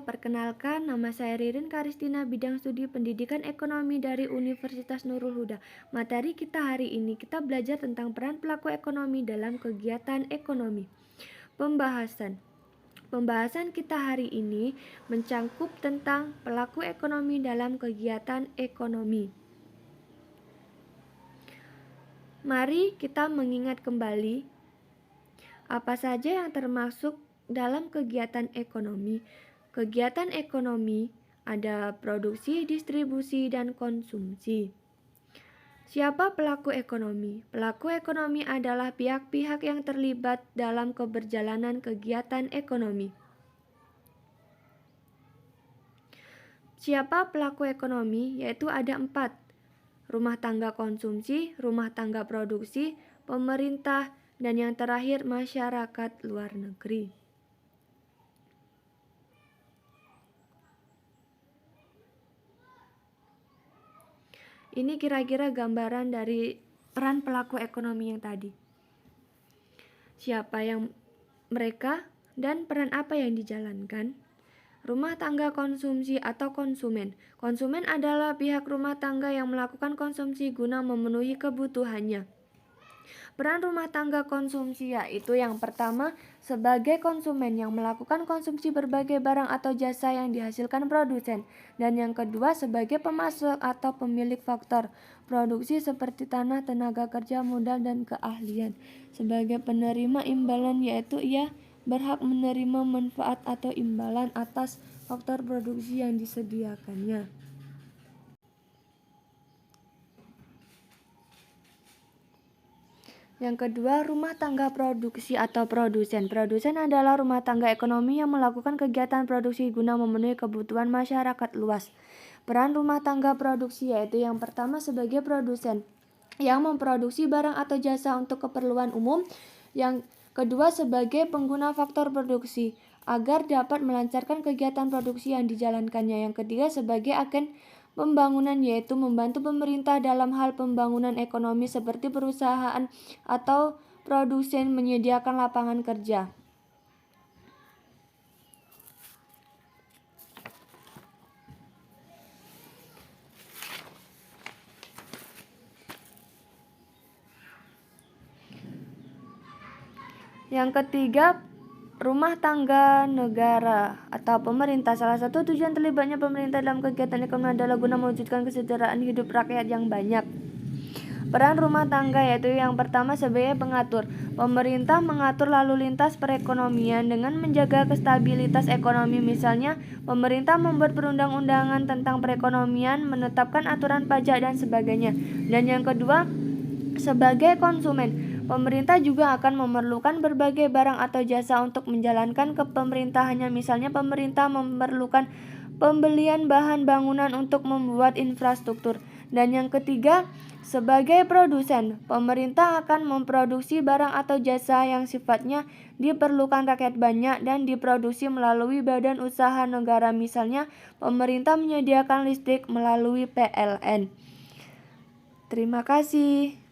perkenalkan, nama saya Ririn Karistina, bidang studi pendidikan ekonomi dari Universitas Nurul Huda. Materi kita hari ini, kita belajar tentang peran pelaku ekonomi dalam kegiatan ekonomi. Pembahasan kita hari ini mencangkup tentang pelaku ekonomi dalam kegiatan ekonomi. Mari kita mengingat kembali apa saja yang termasuk dalam kegiatan ekonomi. Kegiatan ekonomi ada produksi, distribusi, dan konsumsi. Siapa pelaku ekonomi? Pelaku ekonomi adalah pihak-pihak yang terlibat dalam keberjalanan kegiatan ekonomi. Siapa pelaku ekonomi? Yaitu ada 4. Rumah tangga konsumsi, rumah tangga produksi, pemerintah, dan yang terakhir masyarakat luar negeri. Ini kira-kira gambaran dari peran pelaku ekonomi yang tadi. Siapa yang mereka dan peran apa yang dijalankan? Rumah tangga konsumsi atau konsumen. Konsumen adalah pihak rumah tangga yang melakukan konsumsi guna memenuhi kebutuhannya. Peran rumah tangga konsumsi yaitu yang pertama, sebagai konsumen yang melakukan konsumsi berbagai barang atau jasa yang dihasilkan produsen. Dan yang kedua, sebagai pemasok atau pemilik faktor produksi seperti tanah, tenaga kerja, modal, dan keahlian. Sebagai penerima imbalan yaitu ia berhak menerima manfaat atau imbalan atas faktor produksi yang disediakannya. Yang kedua, rumah tangga produksi atau produsen. Produsen adalah rumah tangga ekonomi yang melakukan kegiatan produksi guna memenuhi kebutuhan masyarakat luas. Peran rumah tangga produksi yaitu yang pertama sebagai produsen yang memproduksi barang atau jasa untuk keperluan umum. Yang kedua sebagai pengguna faktor produksi agar dapat melancarkan kegiatan produksi yang dijalankannya. Yang ketiga sebagai agen pembangunan yaitu membantu pemerintah dalam hal pembangunan ekonomi seperti perusahaan atau produsen menyediakan lapangan kerja. Yang ketiga, rumah tangga negara atau pemerintah. Salah satu tujuan terlibatnya pemerintah dalam kegiatan ekonomi adalah guna mewujudkan kesejahteraan hidup rakyat yang banyak. Peran rumah tangga yaitu yang pertama sebagai pengatur. Pemerintah mengatur lalu lintas perekonomian dengan menjaga kestabilitas ekonomi. Misalnya, pemerintah membuat perundang-undangan tentang perekonomian, menetapkan aturan pajak dan sebagainya. Dan yang kedua, sebagai konsumen. Pemerintah juga akan memerlukan berbagai barang atau jasa untuk menjalankan kepemerintahannya. Misalnya pemerintah memerlukan pembelian bahan bangunan untuk membuat infrastruktur. Dan yang ketiga, sebagai produsen, pemerintah akan memproduksi barang atau jasa yang sifatnya diperlukan rakyat banyak dan diproduksi melalui badan usaha negara. Misalnya, pemerintah menyediakan listrik melalui PLN. Terima kasih.